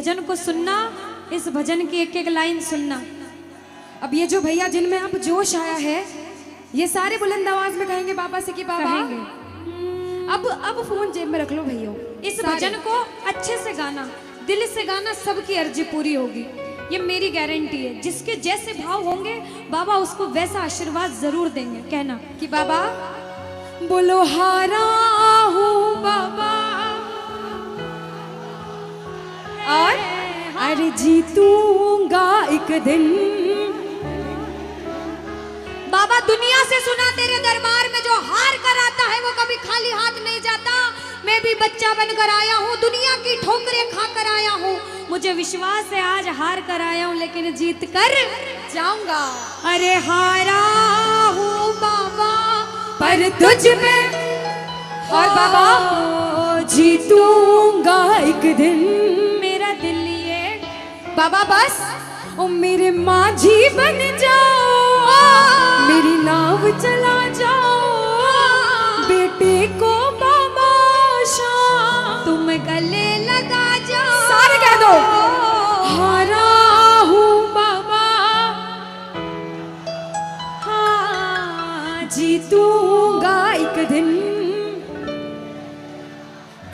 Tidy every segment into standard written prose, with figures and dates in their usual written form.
भजन को सुनना, इस भजन की एक एक लाइन सुनना। अब ये जो भैया जिनमें अब जोश आया है, ये सारे बुलंद आवाज में कहेंगे बाबा से कि बाबा कहेंगे। अब फोन जेब में रख लो भैया। इस भजन को अच्छे से गाना, दिल से गाना, सबकी अर्जी पूरी होगी, ये मेरी गारंटी है। जिसके जैसे भाव होंगे बाबा उसको वैसा आशीर्वाद जरूर देंगे। कहना कि बाबा बोलो हारा हूँ बाबा और अरे जीतूंगा एक दिन। बाबा दुनिया से सुना तेरे दरबार में जो हार कर आता है वो कभी खाली हाथ नहीं जाता। मैं भी बच्चा बनकर आया हूँ, दुनिया की ठोकरें खाकर आया हूँ। मुझे विश्वास है आज हार कर आया हूँ लेकिन जीत कर जाऊंगा। अरे हारा हूँ बाबा पर तुझ में, और बाबा जीतूंगा एक दिन। मेरा दिल ये बाबा बस ओ मेरे माझी बन जाओ, मेरी नाव चला जाओ, बेटे को बाबा शाम तुम गले लगा जाओ। सारे कह दो हारा हूँ बाबा, हाँ जीतूंगा एक दिन।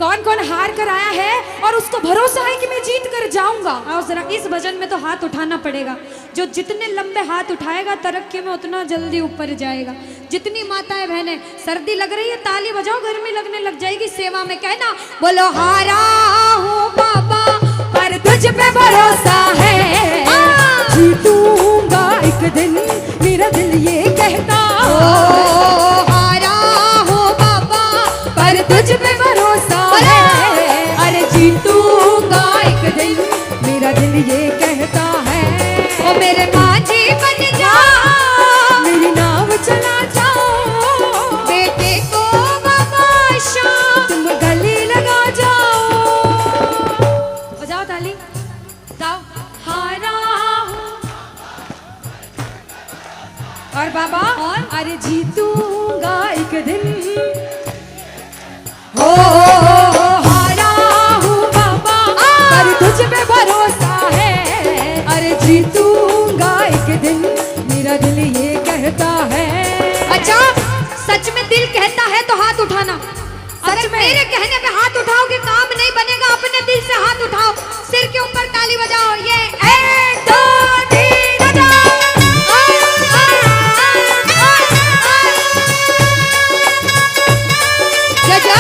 कौन कौन हार कर आया है और उसको भरोसा है कि मैं जीत कर जाऊंगा? और जरा इस भजन में तो हाथ उठाना पड़ेगा। जो जितने लंबे हाथ उठाएगा तरक्की में उतना जल्दी ऊपर जाएगा। जितनी माताएं बहनें सर्दी लग रही है ताली बजाओ, गर्मी लगने लग जाएगी सेवा में। कहना बोलो हारा हूँ बाबा पर तुझ पे भरोसा है, जीतूंगा एक दिन, मेरा दिल ये कहता। हारा हूँ बाबा पर तुझ पे भरोसा है, अरे जीतूंगा एक दिन, मेरा दिल ये कहता है। ओ मेरे माझी बन जा, मेरी नाव चला जाओ, बेटे को बाबा शाम तुम गले लगा जाओ। बजाओ ताली, जाओ हारा हूँ और बाबा और अरे जीतूंगा एक दिन। हो हारा हूँ बाबा पर तुझ पे भरोसा है, अरे जीतूंगा एक दिन, मेरा दिल ये कहता है। अच्छा सच में दिल कहता है तो हाथ उठाना। सच में मेरे कहने पे हाथ उठाओगे काम नहीं बनेगा, अपने दिल से हाथ उठाओ, सिर के ऊपर ताली बजाओ। ये 1 2 3 बजाओ। जय जय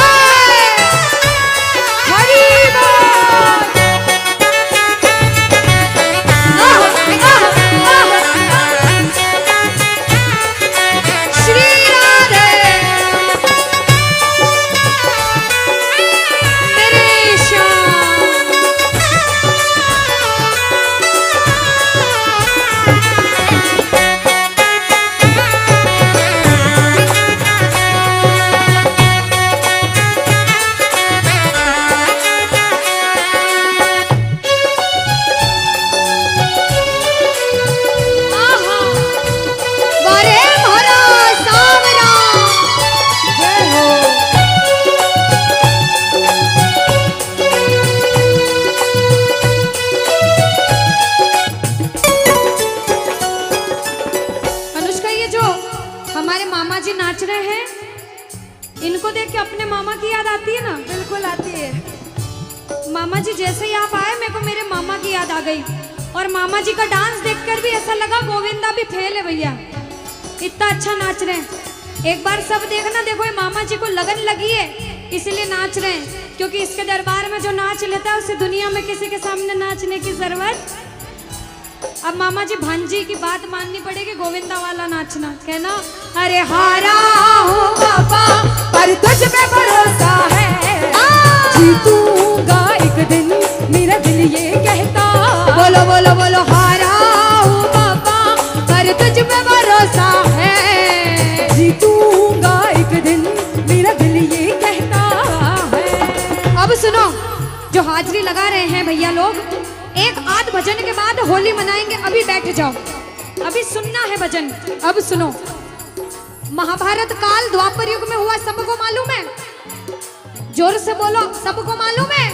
नाच रहे हैं, इनको देख के अपने मामा की याद आती है ना? बिल्कुल आती है। मामा जी जैसे ही आप आए मेरे को मेरे मामा की याद आ गई, और मामा जी का डांस देखकर भी ऐसा लगा गोविंदा भी फेल है भैया, इतना अच्छा नाच रहे हैं। एक बार सब देखना, देखो ये मामा जी को लगन लगी है इसलिए नाच रहे हैं, क्योंकि इसके दरबार में जो नाच लेता है उसे दुनिया में किसी के सामने नाचने की जरूरत। अब मामा जी भांजी की बात माननी पड़ेगी, गोविंदा वाला नाचना। कहना अरे हारा हूँ बाबा पर तुझ पे भरोसा है, जीतूंगा एक दिन, मेरा दिल ये कहता। बोलो बोलो बोलो हारा हूँ बाबा पर तुझ पे भरोसा है, जीतूंगा एक दिन, मेरा दिल ये कहता है। अब सुनो, जो हाजिरी लगा रहे हैं भैया लोग, एक आध भजन के बाद होली मनाएंगे, अभी बैठ जाओ, अभी सुनना है भजन। अब सुनो, महाभारत काल द्वापर युग में हुआ, सबको मालूम है? जोर से बोलो, सबको मालूम है?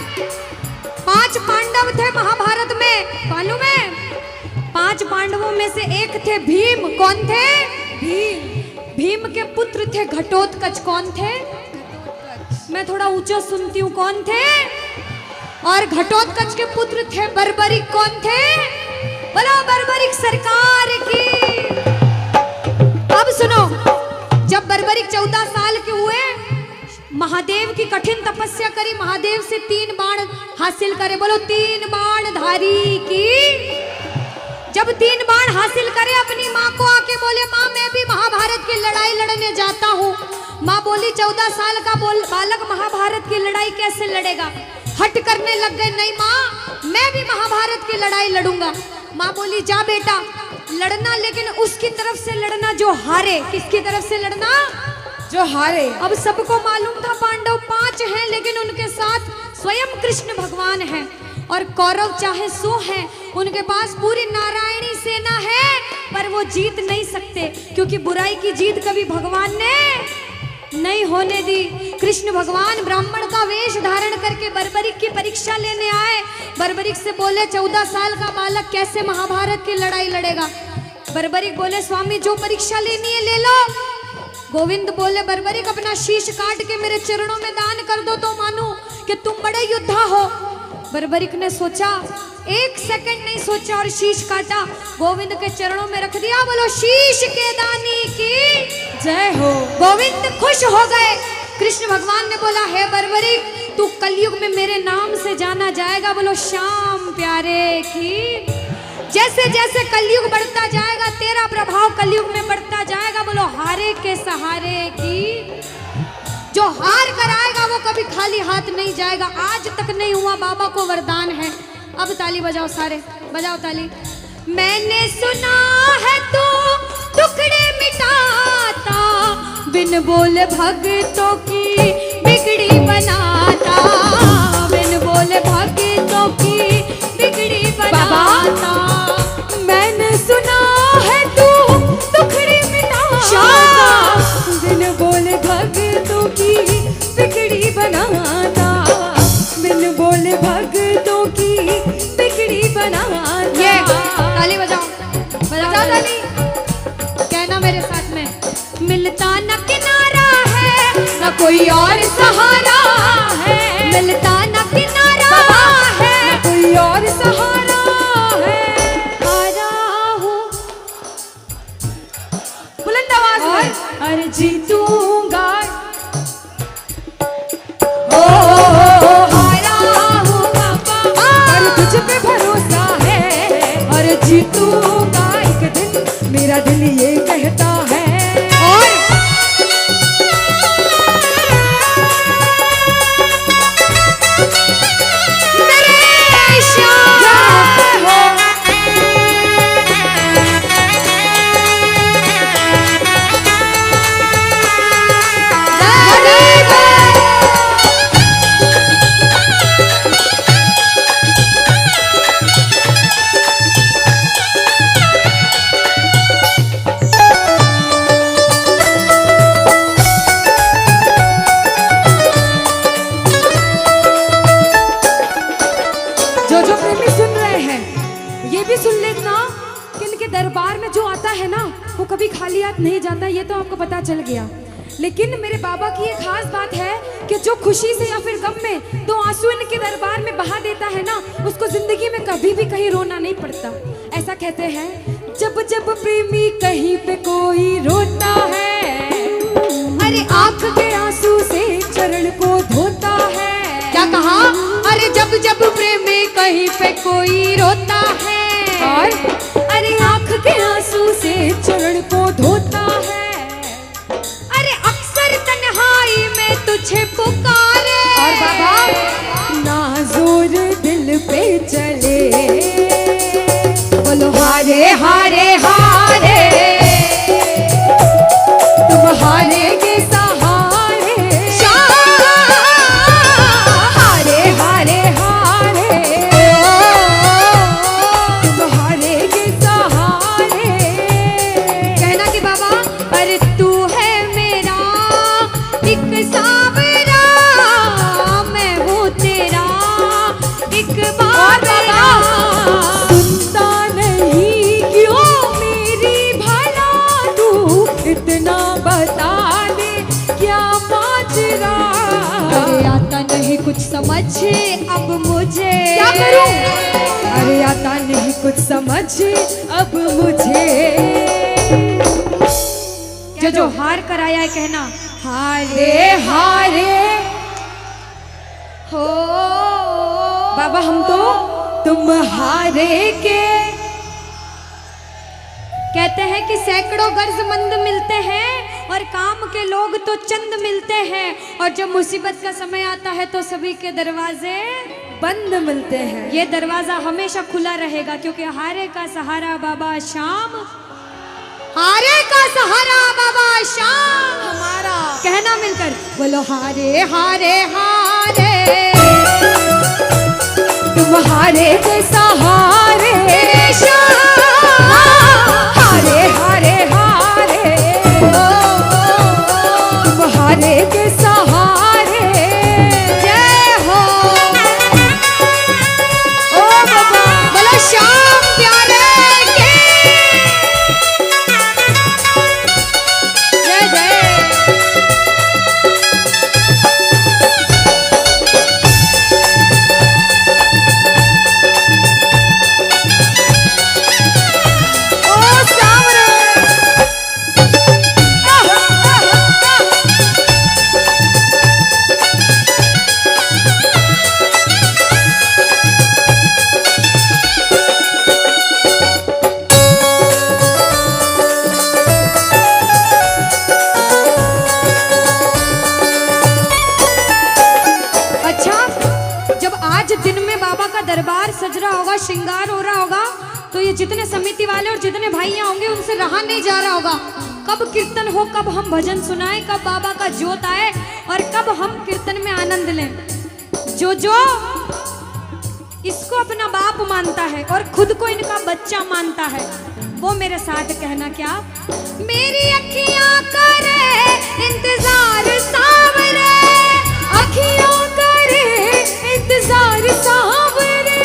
5 पांडव थे महाभारत थे भीम। कौन थे? भीम। भीम के पुत्र थे घटोत्कच। कौन थे? मैं थोड़ा ऊंचा सुनती हूँ। कौन थे? और घटोत्कच के पुत्र थे बर्बरिक। कौन थे? बोलो बर्बरिक सरकार की। अब सुनो, जब बर्बरिक 14 साल के हुए, महादेव की कठिन तपस्या करी, महादेव से 3 बाण हासिल करे। बोलो 3 बाण धारी की। जब 3 बाण हासिल करे, अपनी माँ को आके बोले, माँ मैं भी महाभारत की लड़ाई लड़ने जाता हूँ। माँ बोली 14 साल का बालक महाभारत की लड़ाई कैसे लड़ेगा? हट करने लग गए, नहीं माँ मैं भी महाभारत की लड़ाई लड़ूंगा। माँ बोली जा बेटा लड़ना, लेकिन उसकी तरफ से लड़ना जो हारे। किसकी तरफ से लड़ना? जो हारे। अब सबको मालूम था पांडव 5 हैं, लेकिन उनके साथ स्वयं कृष्ण भगवान हैं। और कौरव चाहे 100 हैं, उनके पास पूरी नारायणी सेना है, पर वो जीत नहीं सकते, क्योंकि बुराई की जीत कभी भगवान ने नहीं होने दी। कृष्ण भगवान ब्राह्मण का वेश धारण करके बर्बरिक की परीक्षा लेने आए। बर्बरिक से बोले 14 साल का बालक कैसे महाभारत की लड़ाई लड़ेगा? बर्बरिक बोले स्वामी जो परीक्षा लेनी है ले लो। गोविंद बोले बर्बरिक अपना शीश काट के मेरे चरणों में दान कर दो तो मानूं कि तुम बड़े योद्धा हो। बर्बरिक ने सोचा, 1 सेकंड नहीं सोचा और शीश काटा, गोविंद के चरणों में रख दिया। बोलो शीश के दानी की जय हो। गोविंद खुश हो गए। कृष्ण भगवान ने बोला हे बर्बरिक तू कलयुग में मेरे नाम से जाना जाएगा। बोलो श्याम प्यारे की। जैसे जैसे कलयुग बढ़ता जाएगा तेरा प्रभाव कलयुग में बढ़ता जाएगा। बोलो हारे के सहारे की। जो हार कर आएगा वो कभी खाली हाथ नहीं जाएगा। आज तक नहीं हुआ, बाबा को वरदान है। अब ताली बजाओ, सारे बजाओ ताली। मैंने सुना है तू टुकड़े मिटाता, बिन बोले भक्तों की बिगड़ी बनाता, बिन बोले भक्तों की बिगड़ी बनाता। मैंने सुना है तू टुकड़े मिटाता, बिन बोले भक्तों की बिगड़ी बनाता, बिन बोले भक्तों की बिगड़ी बनाता। ये ताली बजाओ, बजाओ ताली। कहना मेरे साथ में, मिलता न किनारा है न कोई और सहारा है, मिलता न किनारा है न कोई और सहारा है। हारा हूँ बुलंद आवाज में, अरे जीतूंगा। ओ हारा हूँ बाबा, पर तुझ पे भरोसा है, और जीतूंगा एक दिन, मेरा दिल ये कहता है। और मेरे श्याम हो, दरबार में जो आता है ना वो कभी खाली हाथ नहीं जाता, ये तो आपको पता चल गया। लेकिन मेरे बाबा की एक खास बात है कि जो खुशी से या फिर गम में 2 आंसू इनके दरबार में बहा देता है ना, उसको जिंदगी में कभी भी कहीं रोना नहीं पड़ता। ऐसा कहते हैं, जब जब प्रेमी कहीं पे कोई रोता है, अरे आंख के आंसू से चरण को धोता है। क्या कहा? अरे जब जब प्रेमी कहीं पे कोई रोता है, और अरे आंख के आंसू से चरण को धोता है। अरे अक्सर तन्हाई में तुझे पुकारे, और बाबा ना जोर दिल पे चले, बोलो हारे हारे हारे, तुम हारेगे सहारे, हारे हारे हारे, तुम हारेगे सहारे। कहना कि बाबा पर तू है मेरा एक सावरा, मैं हूँ तेरा एक बाबा। कुछ समझ अब मुझे। जो हार कर आया है कहना हारे हारे हो बाबा हम तो तुम हारे के। कहते हैं कि सैकड़ों गर्जमंद मिलते हैं और काम के लोग तो चंद मिलते हैं, और जब मुसीबत का समय आता है तो सभी के दरवाजे बंद मिलते हैं। ये दरवाजा हमेशा खुला रहेगा, क्योंकि हारे का सहारा बाबा शाम, हारे का सहारा बाबा शाम हमारा। कहना मिलकर बोलो हारे हारे हारे, तुम हारे के सहारे हारे हारे हारे तुम हारे के सहारे। जय हो ओ बाबा, बोलो शाम प्यारे के जय जय। दरबार सज रहा होगा, श्रृंगार हो रहा होगा, तो ये जितने समिति वाले और जितने भाइयां होंगे उनसे रहा नहीं जा रहा होगा। कब कीर्तन हो, कब हम भजन सुनाएं, कब बाबा का जोत आए और कब हम कीर्तन में आनंद लें। जो इसको अपना बाप मानता है और खुद को इनका बच्चा मानता है, वो मेरे साथ कहना क्या। मेरी अखियां करे इंतजार सावरे, अखियों करे इंतजार सावरे,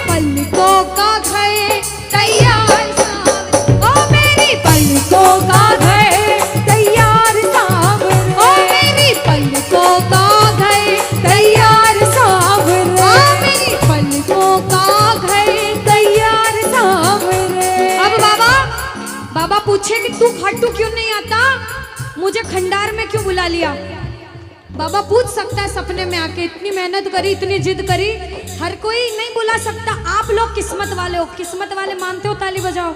पलकों का घर तैयार सावरे, ओ मेरी पलकों का घर तैयार सावरे, ओ मेरी पलकों का घर तैयार सावरे, ओ मेरी पलकों का घर तैयार सावरे। अब बाबा पूछे कि तू खाटू क्यों नहीं आता, मुझे खंडार में क्यों बुला लिया। बाबा पूछ सकता है सपने में आके, इतनी मेहनत करी, इतनी जिद करी, हर कोई नहीं बुला सकता। आप लोग किस्मत वाले हो, किस्मत वाले मानते हो, ताली बजाओ।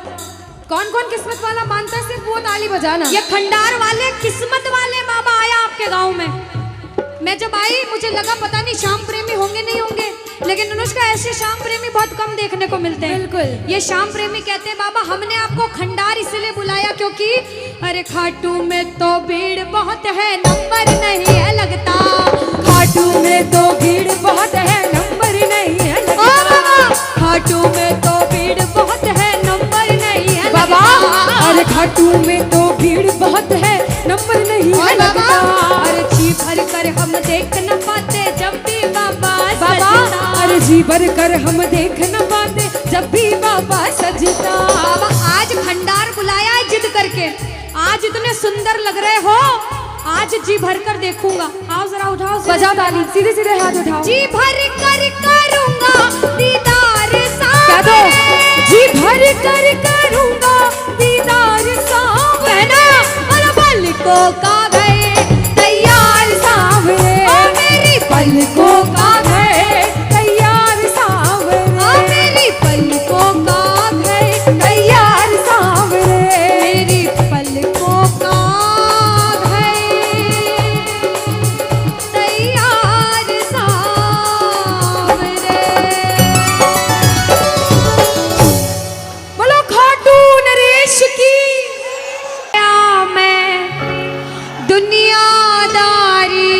कौन कौन किस्मत वाला मानता है, सिर्फ वो ताली बजाना। ये खंडार वाले किस्मत वाले बाबा आया आपके गांव में। मैं जब आई मुझे लगा पता नहीं श्याम प्रेमी होंगे नहीं होंगे, लेकिन अनुष्का ऐसे श्याम प्रेमी बहुत कम देखने को मिलते हैं। बिल्कुल, ये श्याम प्रेमी कहते हैं बाबा हमने आपको खंडार इसलिए बुलाया क्योंकि अरे खाटू में तो भीड़ बहुत है, नंबर नहीं है लगता। खाटू में तो भीड़ बहुत है, नंबर नहीं है लगता। खाटू में तो भीड़ बहुत है, नंबर नहीं है बाबा। अरे खाटू में तो भीड़ बहुत है, नंबर नहीं है लगता। अरे जी भर कर हम देख न पाते जब भी बाबा सजता। अरे जी भर कर हम देख न पाते जब भी बाबा सजता। बाबा आज खंडार बुलाया है जिद करके, आज इतने सुंदर लग रहे हो, आज जी भर कर देखूंगा। आओ जरा उठाओ, बजाओ ताली, सीधे सीधे हाथ उठाओ। जी भर कर करूंगा दीदार क्या दो, जी भर कर करूंगा दीदार सावरे, पलकों का घर तैयार सावरे, मेरी पलकों का घर तैयार सावरे, मेरी पलकों का घर तैयार सावरे, मेरी पलकों का घर तैयार सावरे। बोलो खाटू नरेश की। दुनियादारी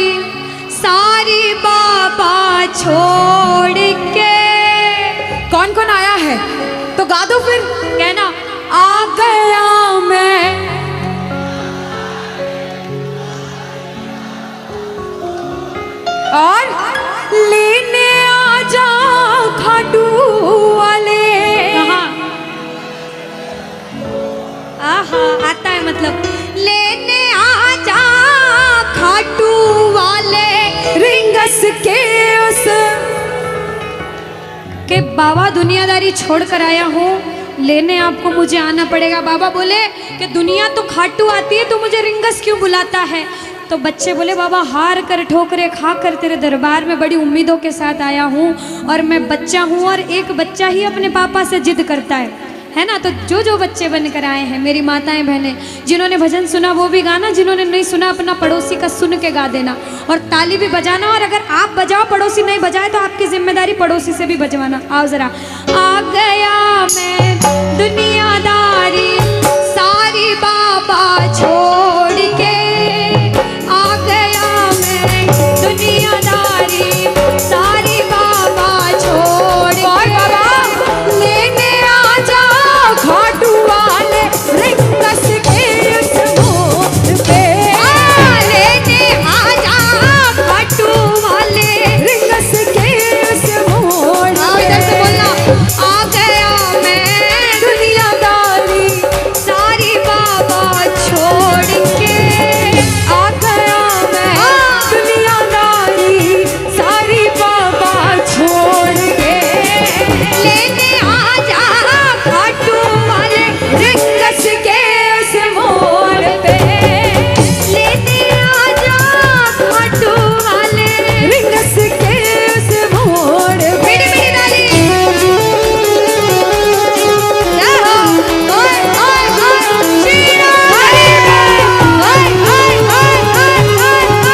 सारी बाबा छोड़ के, कौन कौन आया है तो गा दो फिर। कहना आ गया मैं, और लेने आ जा खाटू वाले। आहा आता है मतलब, लेने आ जा खाटू वाले रिंगस के उस कि बाबा दुनियादारी छोड़ कर आया हूँ, लेने आपको मुझे आना पड़ेगा। बाबा बोले कि दुनिया तो खाटू आती है, तो मुझे रिंगस क्यों बुलाता है? तो बच्चे बोले बाबा हार कर ठोकरे खा कर तेरे दरबार में बड़ी उम्मीदों के साथ आया हूँ, और मैं बच्चा हूँ, और एक बच्चा ही अपने पापा से जिद करता है ना। तो जो जो बच्चे बनकर आए हैं, मेरी माताएं बहनें, जिन्होंने भजन सुना वो भी गाना, जिन्होंने नहीं सुना अपना पड़ोसी का सुन के गा देना, और ताली भी बजाना। और अगर आप बजाओ, पड़ोसी नहीं बजाए, तो आपकी जिम्मेदारी पड़ोसी से भी बजवाना। आओ जरा। आ गया मैं दुनियादारी सारी बाबा छोड़ के, आ गया मैं दुनियादारी सारी बाबा छोड़ के। लेने आ जा खाटू वाले रिंगस के उस मोड़ पे, लेने आ जा खाटू वाले रिंगस के उस मोड़ पे। इधर से बोलना, आ गया मैं दुनियादारी सारी बाबा छोड़ के, आ गया मैं दुनियादारी सारी बाबा छोड़ के। लेने आ जा खाटू वाले रिंगस के उस मोड़ पे, लेने आ जा खाटू वाले रिंगस के उस मोड़ पे। मेरी मेरी डाली जय हो, ओए ओए ओए शीरा हरे ओए ओए ओए ओए ओए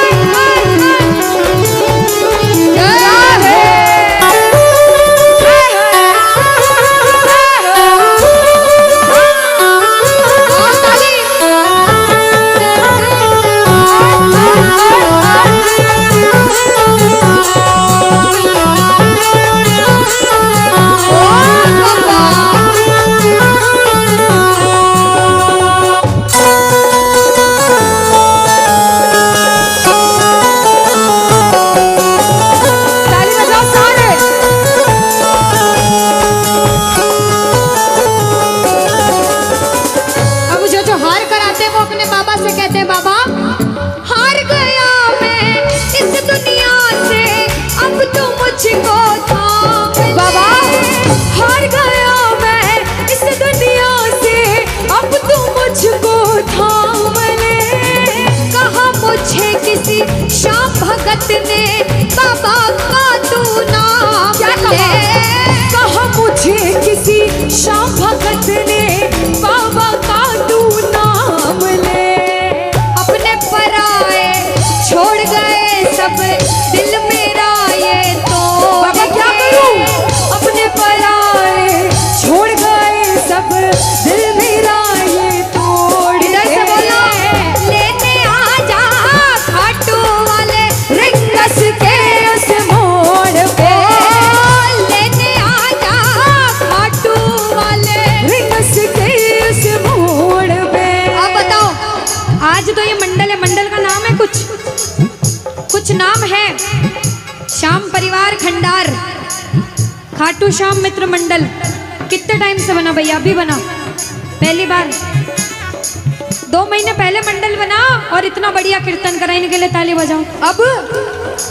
जय ताली बजाओ सारे। अब जो हार कर आते हैं वो अपने बाबा से कहते हैं बाबा हार गया मैं इस दुनिया से, अब तो मुझको थाम ले। बाबा हार गया मैं इस दुनिया से, अब तो मुझको थाम ले। कहा मुझे किसी श्याम भगत ने बाबा का तू नाम ले। कहा मुझे किसी श्याम भगत ने बाबा का तू नाम ले। अपने पराए छोड़ गए सब दिल मेरा ये तो बाबा क्या करूं? अपने पराए छोड़ गए सब दिल मेरा ये तोड़। इधर से बोलो, लेने आ जा खाटू वाले रिंगस के उस मोड़ पे, लेने आ जा खाटू वाले रिंगस के उस मोड़ पे। अब बताओ, आज तो ये मंडल है, मंडल का नाम है कुछ नाम है, श्याम परिवार खंडार, खाटू श्याम मित्र मंडल। कितने टाइम से बना भैया? अभी बना, पहली बार। 2 महीने पहले मंडल बना, और इतना बढ़िया कीर्तन करा। इनके लिए ताली बजाओ। अब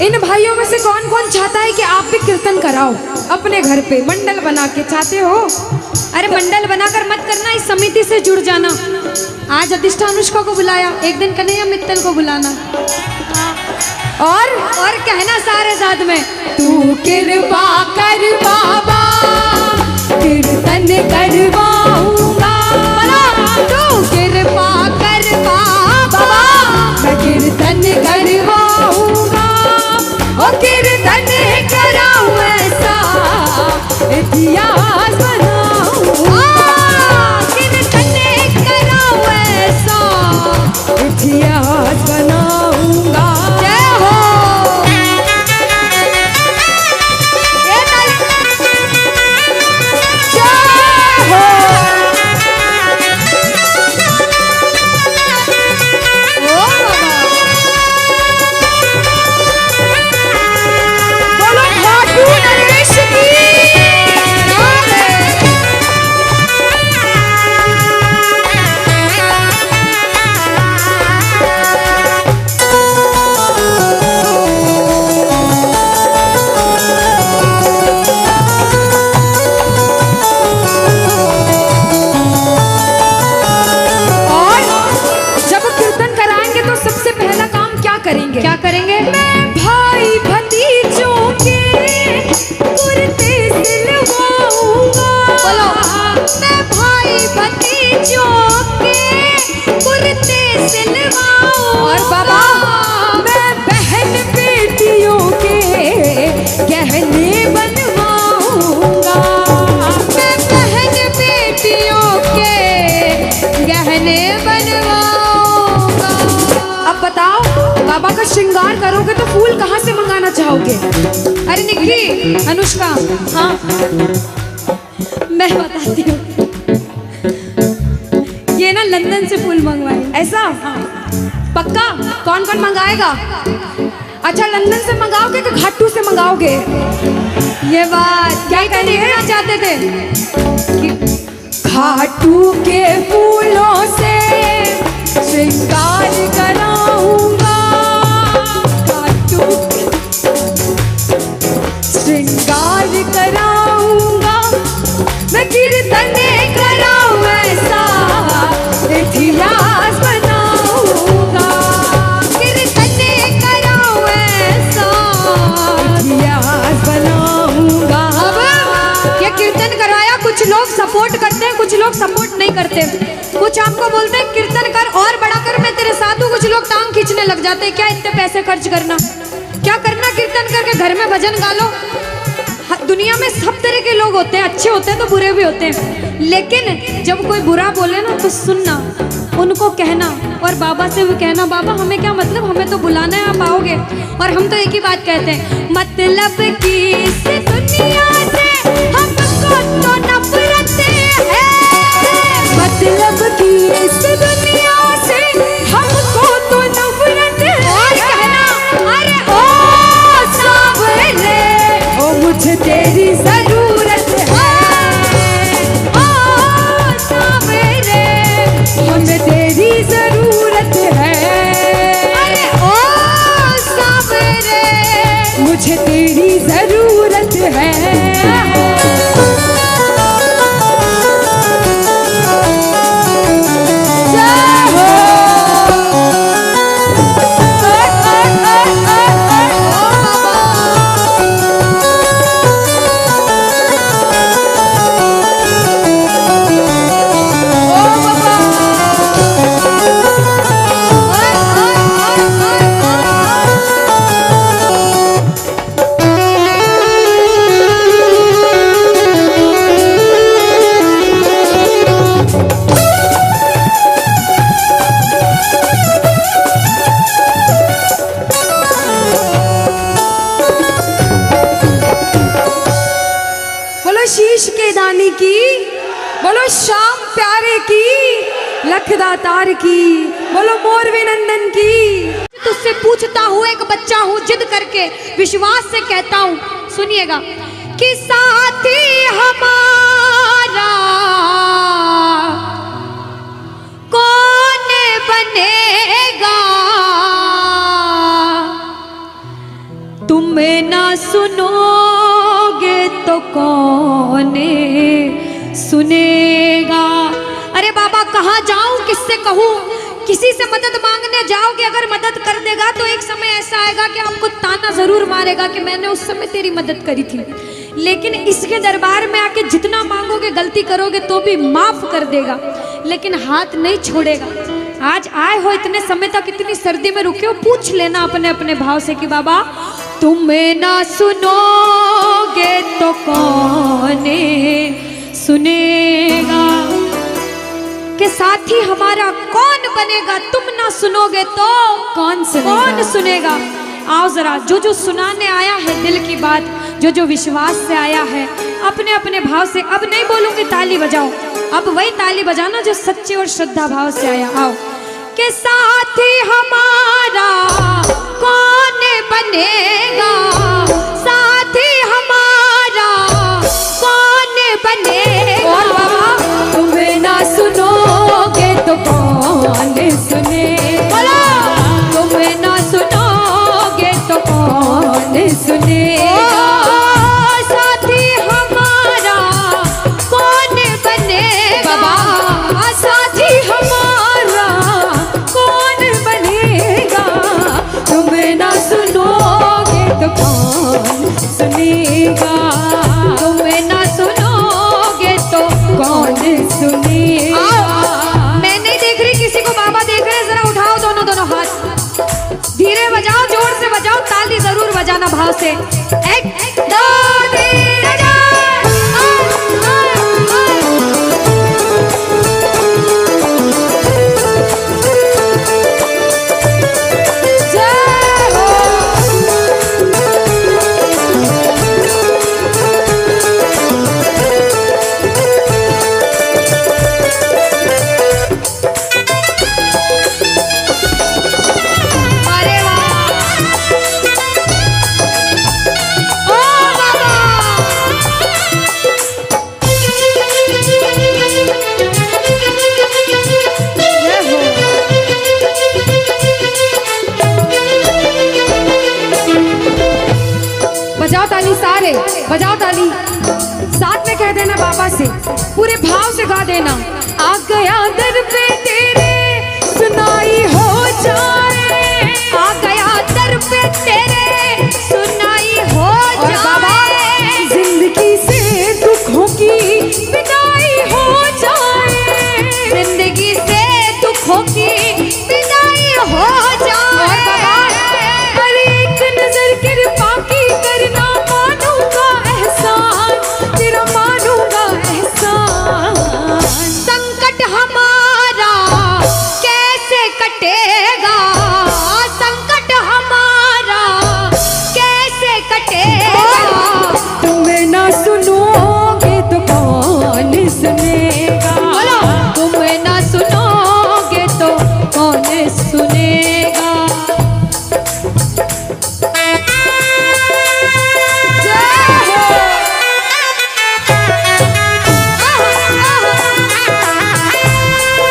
इन भाइयों में से कौन कौन चाहता है कि आप भी कीर्तन कराओ अपने घर पे मंडल बना के? चाहते हो? अरे मंडल बनाकर मत करना, इस समिति से जुड़ जाना। आज अधिष्ठानुष्का को बुलाया, एक दिन कन्हैया मित्तल को बुलाना, और कहना सारे साथ में, तू कृपा कर बाबा कीर्तन करवाऊंगा। तू कृपा कर बाबा मैं कीर्तन करवाऊंगा। ओ कीर्तन कराऊं ऐसा इतिहास बनाऊंगा। कीर्तन कराऊं ऐसा इतिहास बनाऊंगा। जय हो। बोलो खाटू नरेश की। श्रृंगार करोगे तो फूल कहाँ से मंगाना चाहोगे? अरे निखिल, अनुष्का, हाँ मैं बताती हूँ, ये ना लंदन से फूल मंगवाए। ऐसा? हाँ। पक्का? कौन कौन मंगाएगा? अच्छा, लंदन से मंगाओगे कि घाटू से मंगाओगे? ये बात क्या देखना चाहते थे कि घाटू के फूलों से श्रृंगार कराऊंगा, घाटू श्रृंगार कराऊंगा, मैं कीर्तन कराऊं ऐसा इतिहास बनाऊंगा, कीर्तन कराऊं ऐसा इतिहास बनाऊंगा। अब ये कीर्तन करवाया, कुछ लोग सपोर्ट करते हैं, कुछ लोग सपोर्ट नहीं करते। कुछ आपको बोलते हैं कीर्तन कर और बड़ा कर, मैं तेरे साथ हूँ। कुछ लोग टांग खींचने लग जाते हैं, क्या इतने पैसे खर्च करना, क्या करना कीर्तन करके घर में भजन गा लो। दुनिया में सब तरह के लोग होते हैं, अच्छे होते हैं तो बुरे भी होते हैं, लेकिन जब कोई बुरा बोले ना तो सुनना, उनको कहना और बाबा से भी कहना, बाबा हमें क्या मतलब, हमें तो बुलाना है, आप आओगे। और हम तो एक ही बात कहते हैं, मतलब कि इस दुनिया से हमको तो नफरत है, मतलब कि इस दुनिया से हमको तो नफरत है। और कहना, अरे ओ सावरे, ओ मुझे तेरी जरूरत है, ओ सावरे, हमें तेरी जरूरत है, अरे ओ सावरे, मुझे तेरी जरूरत है। शीश के दानी की, बोलो श्याम प्यारे की, लखदातार की, बोलो मोरवे नंदन की। तुझसे पूछता हूँ, एक बच्चा हूँ, जिद करके विश्वास से कहता हूँ, सुनिएगा, कि साथी हमारा कौन बनेगा, तुम ना सुनोगे तो कौन सुनेगा। अरे बाबा कहाँ जाऊं, किससे कहूँ, किसी से मदद मांगने जाओगे, अगर मदद कर देगा तो एक समय ऐसा आएगा कि आपको ताना जरूर मारेगा कि मैंने उस समय तेरी मदद करी थी, लेकिन इसके दरबार में आके जितना मांगोगे, गलती करोगे तो भी माफ कर देगा, लेकिन हाथ नहीं छोड़ेगा। आज आए हो इतने समय तक, इतनी सर्दी में रुके हो, पूछ लेना अपने अपने भाव से कि बाबा तुम ना सुनोगे तो कौन सुनेगा, के साथी हमारा कौन बनेगा, तुम ना सुनोगे तो कौन सुनेगा? कौन सुनेगा। आओ जरा, जो जो सुनाने आया है दिल की बात, जो जो विश्वास से आया है, अपने अपने भाव से, अब नहीं बोलूंगी ताली बजाओ, अब वही ताली बजाना जो सच्चे और श्रद्धा भाव से आया। आओ, के साथी हमारा कौन बनेगा, साथी हमारा कौन बनेगा। और बाबा तुम्हें ना सुनोगे तो कौन सुनेगा, तुम्हें ना सुनोगे तो कौन सुनेगा, साथी हमारा कौन बनेगा, बाबा साथी हमारा कौन बनेगा, तुम्हें ना सुनोगे तो कौन सुनेगा, तुम्हें ना सुनोगे तो कौन सुनेगा। मैं नहीं देख रही किसी को, बाबा देख रहे हैं, जरा उठाओ दोनों दोनों हाथ, धीरे बजाओ, जोर से बजाओ, ताली जरूर बजाना भाव से। एक दो तीन चार, जय से, पूरे भाव से गा देना। आ गया दर पे तेरे सुनाई हो जाए, आ गया दर पे तेरे सुनाई हो और बाबा जाए, जिंदगी से दुखों की विदाई हो जाए, जिंदगी से दुखों की विदाई हो जाए। और बाबा अरे एक नजर कृपा की करना, मानूंगा एहसान तेरा, मानूंगा एहसान। संकट हमारा कैसे कटेगा, संकट हमारा कैसे कटेगा। तुम्हें ना सुनोगे तो कौन सुनेगा, बोलो, तुम ना सुनोगे तो कौन सुनेगा।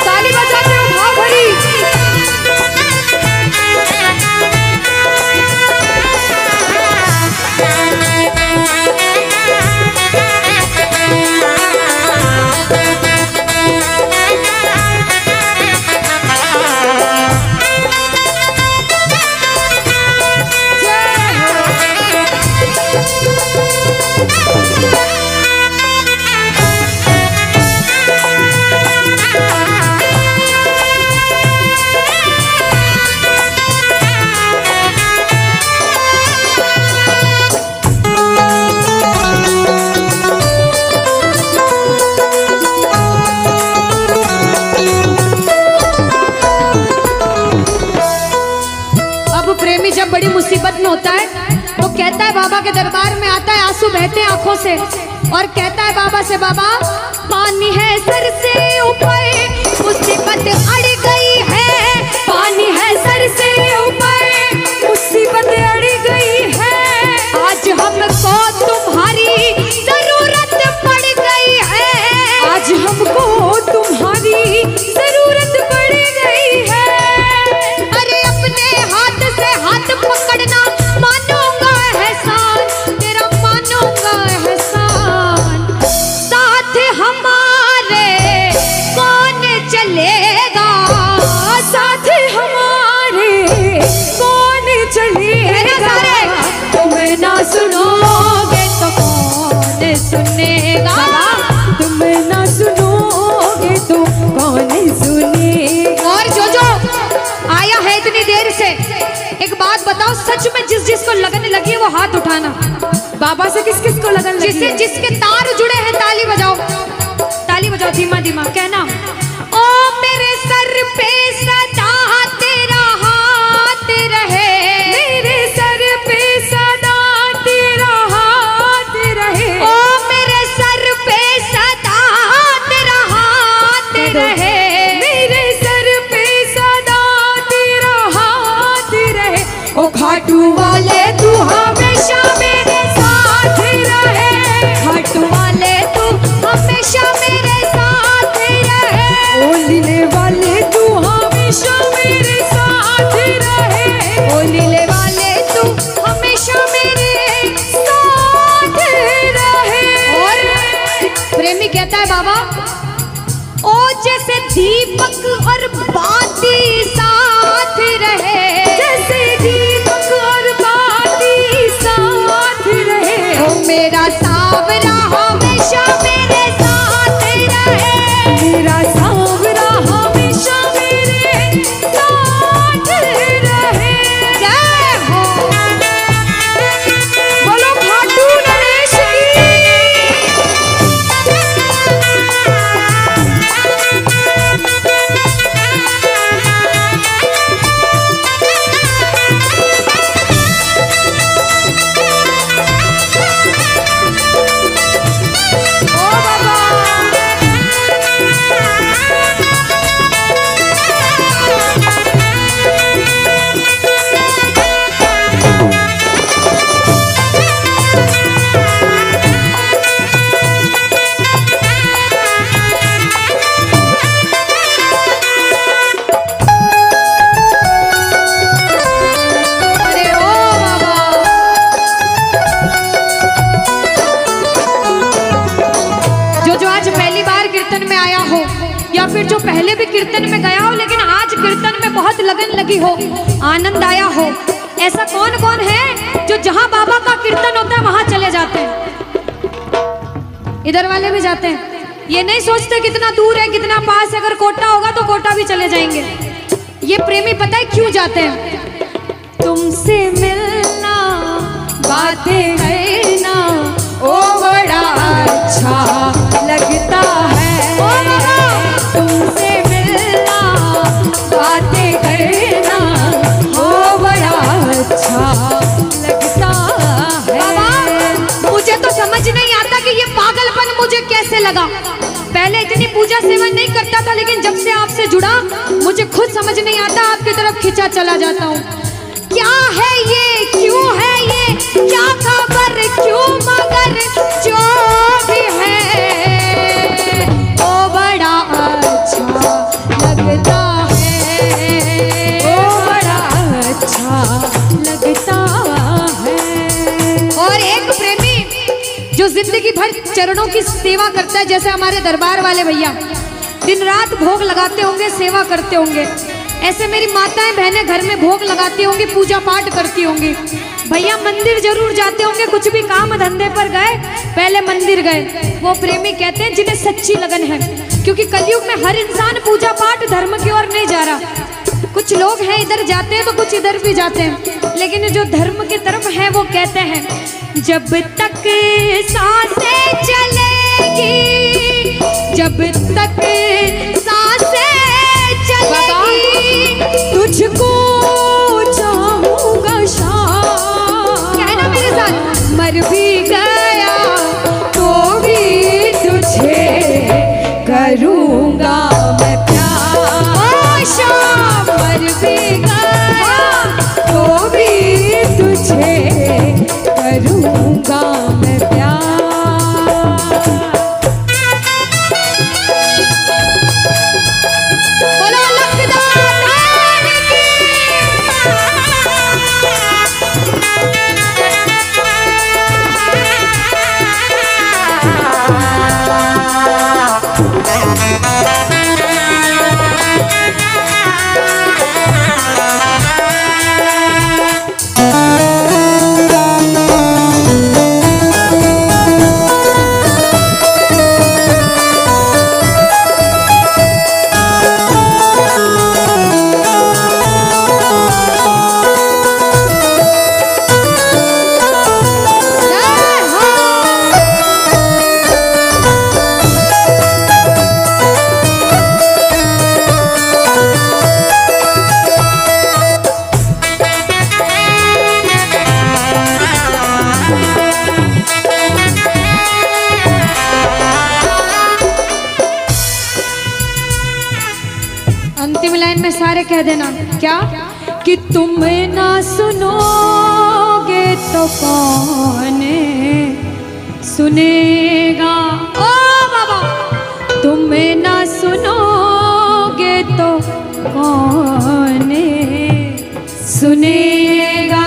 ताली बजाते हो भाव भरी। अब प्रेमी जब बड़ी मुसीबत में होता है तो कहता है, बाबा के दरबार में आता है, आंसू बहते हैं आंखों से, और कहता है बाबा से, बाबा पानी है सर से ऊपर, मुसीबत अड़ गई है, पानी है सर से ऊपर, मुसीबत अड़ गई है, आज हमको तुम्हारी जरूरत पड़ गई है, आज हमको तुम्हारी जरूरत पड़ गई है। अरे अपने हाथ से हाथ पकड़ना, मानूंगा एहसान तेरा, मानूंगा एहसान। साथ हमारे कौन चलेगा, साथ हमारे कौन चलेगा, तुम्हें ना सुनोगे तो कौन सुनेगा। तुम ना सुनोगे तो कौन सुनेगा। और जो आया है इतनी देर से, एक बात बताओ, सच में जिस जिसको लगने लगी है वो हाथ उठाना। बाबा से किस किस को लगन लगी जिससे है? जिसके तार जुड़े हैं ताली बजाओ, ताली बजाओ धीमा धीमा, कहना ओ मेरे सर पे सदा तेरा हाथ रहे, मेरे सर पे सदा तेरा हाथ रहे, ओ मेरे सर पे सदा तेरा हाथ रहे, मेरे सर पे सदा तेरा हाथ रहे। ओ खाटू वाले तू हमेशा मेरे साथ रहे, खाटू वाले तू हमेशा मेरे साथ रहे, ओ लीले वाले तू हमेशा मेरे साथ रहे, ओ लीले वाले तू हमेशा मेरे साथ रहे। और प्रेमी कहता है, बाबा ओ जैसे दीपक और बाती साथ रहे, जैसे दीपक और बाती साथ रहे, ओ मेरा सावरा हमेशा मेरे साथ रहे, मेरा सांवरा हमेशा मेरे साथ रहे। जय हो। बोलो खाटू नरेश की। जो आज पहली बार कीर्तन में आया हो या फिर जो पहले भी कीर्तन में गया हो लेकिन आज कीर्तन में बहुत लगन लगी हो, आनंद आया हो, ऐसा कौन कौन है जो जहां बाबा का कीर्तन होता है वहां चले जाते हैं? इधर वाले भी जाते हैं, ये नहीं सोचते कितना दूर है कितना पास है, अगर कोटा होगा तो कोटा भी चले जाएंगे। ये प्रेमी पता है क्यों जाते हैं? तुमसे मिलना बातें करना ओ बड़ा अच्छा लगता है, ओ तुमसे मिलना बातें करना ओ बड़ा अच्छा लगता है। बाबा मुझे तो समझ नहीं आता कि ये पागलपन मुझे कैसे लगा। पहले इतनी पूजा सेवन नहीं करता था लेकिन जब से आपसे जुड़ा मुझे खुद समझ नहीं आता, आपकी तरफ खिंचा चला जाता हूँ। क्या है ये, क्यों है ये, क्या खबर, क्यों मगर जो भी है ओ बड़ा अच्छा लगता है, ओ बड़ा अच्छा लगता है। और एक प्रेमी जो जिंदगी भर चरणों की सेवा करता है, जैसे हमारे दरबार वाले भैया दिन रात भोग लगाते होंगे, सेवा करते होंगे, ऐसे मेरी माताएं बहनें घर में भोग लगाती होंगी, पूजा पाठ करती होंगी। भैया मंदिर जरूर जाते होंगे, कुछ भी काम धंधे पर गए पहले मंदिर गए। वो प्रेमी कहते हैं जिन्हें सच्ची लगन है, क्योंकि कलयुग में हर इंसान पूजा पाठ धर्म की ओर नहीं जा रहा। कुछ लोग हैं इधर जाते हैं तो कुछ इधर भी जाते हैं, लेकिन जो धर्म की तरफ है वो कहते हैं जब तक सांसें चलेगी, जब तक सांसें चलेगी तुझको चाहूंगा शाम। कहना मेरे साथ, मर भी गया तो भी तुझे करूंगा मैं प्यार। शाम मर भी गया तो भी तुझे करूंगा मैं प्यार। अंतिम लाइन में सारे कह देना क्या कि तुम ना सुनोगे तो कौन सुनेगा। ओ बाबा, तुम ना सुनोगे तो कौन सुनेगा।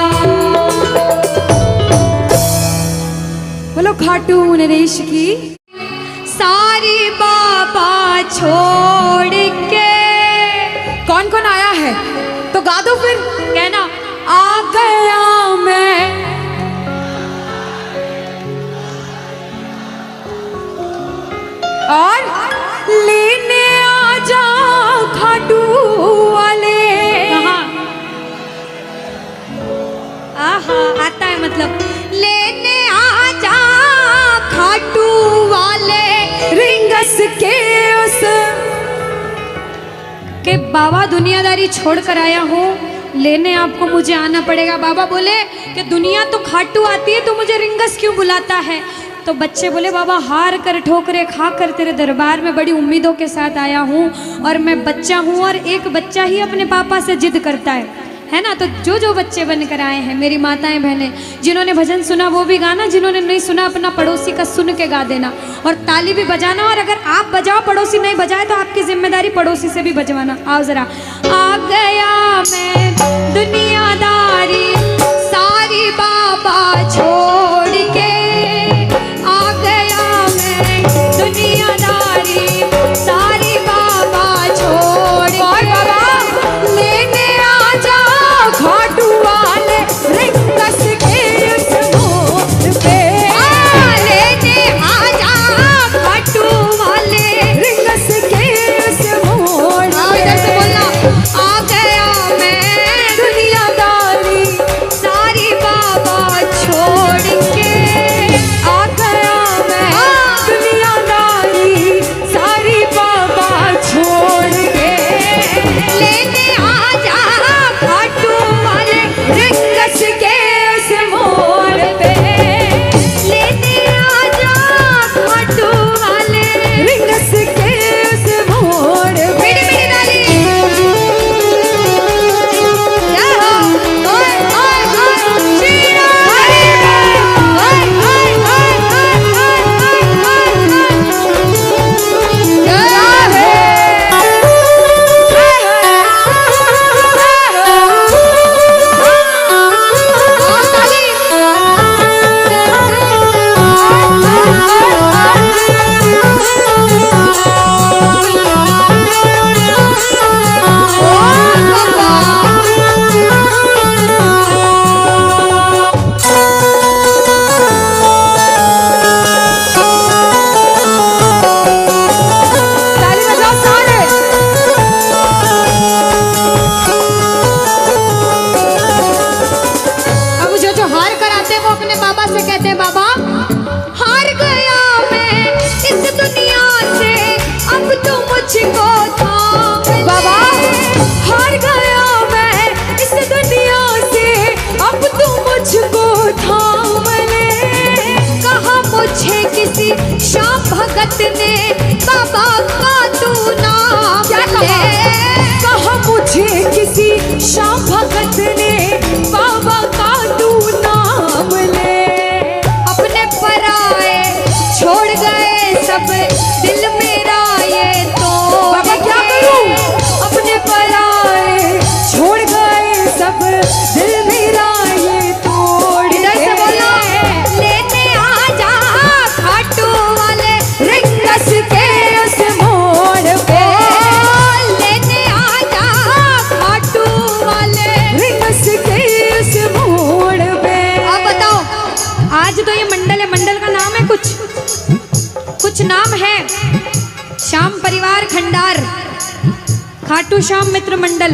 बोलो खाटू नरेश की। सारी बाबा छोड़ के कौन कौन आया है तो गा दो, फिर कहना आ गया मैं। और लेने आ जा खाटू वाले। आहा, आता है मतलब लेने आ जा खाटू वाले रिंगस के उस के बाबा दुनियादारी छोड़ कर आया हूँ, लेने आपको मुझे आना पड़ेगा। बाबा बोले कि दुनिया तो खाटू आती है तो मुझे रिंगस क्यों बुलाता है? तो बच्चे बोले बाबा हार कर ठोकरे खा कर तेरे दरबार में बड़ी उम्मीदों के साथ आया हूँ, और मैं बच्चा हूँ और एक बच्चा ही अपने पापा से जिद करता है ना। तो जो जो बच्चे बनकर आए हैं मेरी माताएं बहनें, जिन्होंने भजन सुना वो भी गाना, जिन्होंने नहीं सुना अपना पड़ोसी का सुन के गा देना, और ताली भी बजाना। और अगर आप बजाओ पड़ोसी नहीं बजाए तो आपकी जिम्मेदारी पड़ोसी से भी बजवाना। आओ जरा। आ गया मैं दुनियादारी सारी बाबा छोड़ के, आ गया मैं दुनिया अपने बाबा का तू नाम क्या कहा? कहा मुझे किसी शाम भगत ने बाबा का तू नाम ले। अपने पराए छोड़ गए सब दिल मेरा ये तो बाबा क्या करूं? अपने पराए छोड़ गए सब दिल मेरा ये तोड़ इधर से बोलो, लेने आ जा खाटू वाले रिंगस के उस मोड़ पे, लेने आ जा खाटू वाले रिंगस के उस मोड़ पे। अब बताओ, आज तो ये मंडल है, मंडल का नाम है कुछ नाम है। श्याम परिवार खंडार खाटू श्याम मित्र मंडल।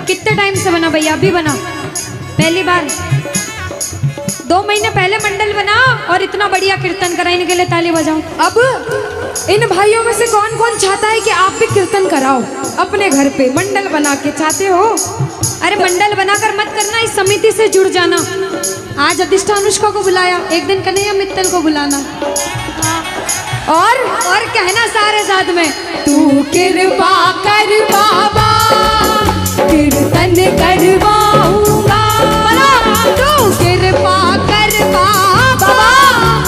कितने टाइम से बना भैया? अभी बना, पहली बार। 2 महीने पहले मंडल बना और इतना बढ़िया कीर्तन करा। इनके लिए ताली बजाओ। अब इन भाइयों में से कौन कौन चाहता है कि आप भी कीर्तन कराओ अपने घर पे मंडल बना के? चाहते हो? अरे मंडल बनाकर मत करना, इस समिति से जुड़ जाना। आज अधिष्ठा अनुष्का को बुलाया, एक दिन कन्हैया मित्तल को बुलाना और कहना सारे साथ में, तू कृपा कर बाबा कीर्तन करवाऊंगा। तू कृपा कर बाबा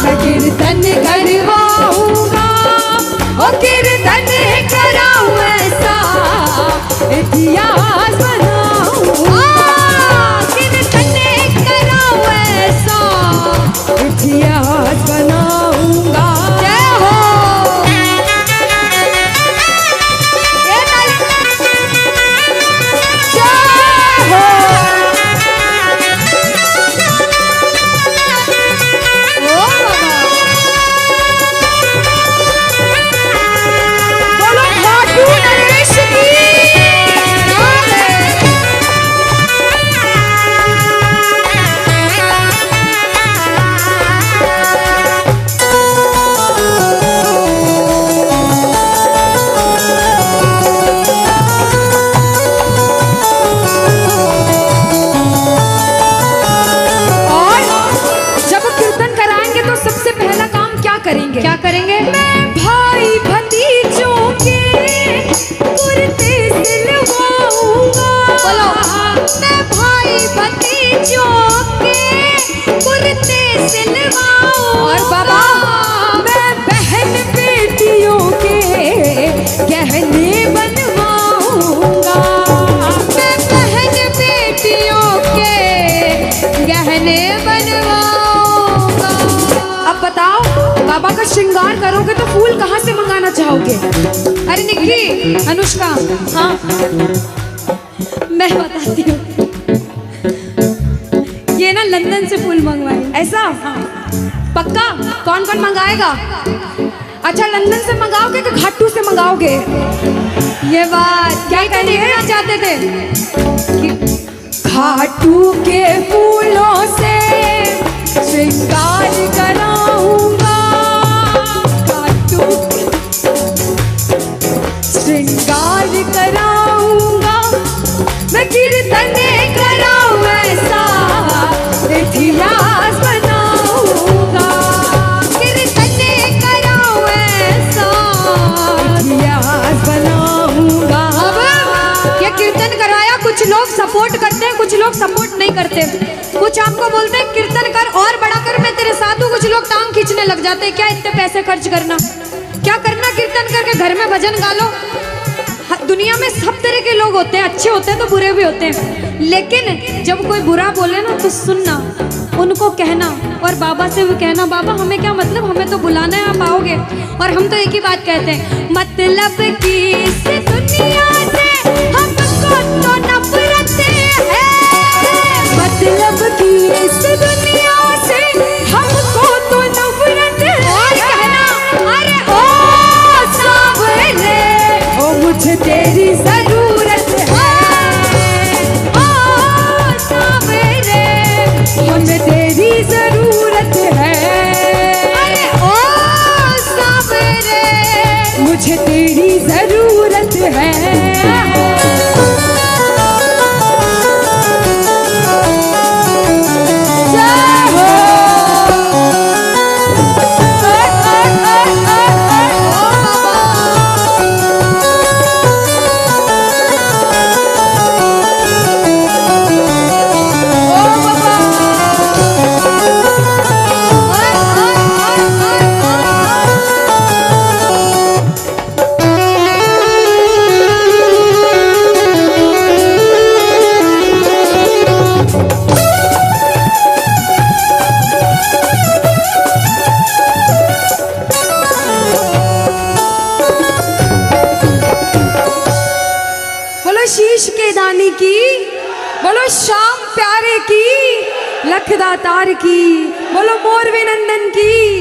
मैं कीर्तन करवाऊंगा। ओ कीर्तन कराऊं ऐसा इतिहास बनाऊंगा। कीर्तन कराऊं ऐसा इतिहास बनाऊंगा। जय हो। ये ताली। जय हो। ओ बाबा। बोलो खाटू नरेश की। करेंगे? क्या करेंगे? मैं भाई भतीजों के कुर्ते सिलवाऊंगा। बोलो, मैं भाई भतीजों के कुर्ते सिलवाऊंगा। और बाबा, मैं बहन बेटियों के गहने बनवाऊंगा। मैं बहन बेटियों के गहने बनवाऊंगा। अब बताओ, बाबा का श्रृंगार करोगे तो फूल कहाँ से मंगाना चाहोगे? अरे निकली अनुष्का, हाँ मैं बताती हूँ। ये ना लंदन से फूल मंगवाए। ऐसा? हाँ। पक्का? कौन कौन मंगाएगा? अच्छा, लंदन से मंगाओगे कि घाटू से मंगाओगे? ये बात क्या कहना चाहते थे कि घाटू के फूलों से श्रृंगार कराऊंगा। घाटू श्रृंगार कराऊंगा। मैं कीर्तन कराऊं ऐसा इतिहास बनाऊंगा। कीर्तन कराऊं ऐसा इतिहास बनाऊंगा। अब ये कीर्तन कराया, कुछ लोग सपोर्ट करते हैं, कुछ लोग सपोर्ट नहीं करते। कुछ आपको बोलते हैं कीर्तन कर और बड़ा कर, मैं तेरे साथ हूँ। कुछ लोग टांग खींचने लग जाते हैं, क्या इतने पैसे खर्च करना, क्या करना कीर्तन करके घर में भजन गा लो। दुनिया में सब तरह के लोग होते हैं, अच्छे होते हैं तो बुरे भी होते हैं। लेकिन जब कोई बुरा बोले ना तो सुनना, उनको कहना और बाबा से भी कहना, बाबा हमें क्या मतलब, हमें तो बुलाना है, आप आओगे। और हम तो एक ही बात कहते हैं, मतलब कि इस दुनिया से हमको तो नफरत है। मतलब कि इस दुनिया से हमको तो नफरत है। और कहना, अरे ओ सांवरे, ओ मुझे तेरी जरूरत है। ओ सांवरे, मुझे तेरी जरूरत है। अरे ओ सांवरे, मुझे तेरी जरूरत है। जय हो। शीश के दानी की, बोलो श्याम प्यारे की, लखदातार की, बोलो मोरवे नंदन की।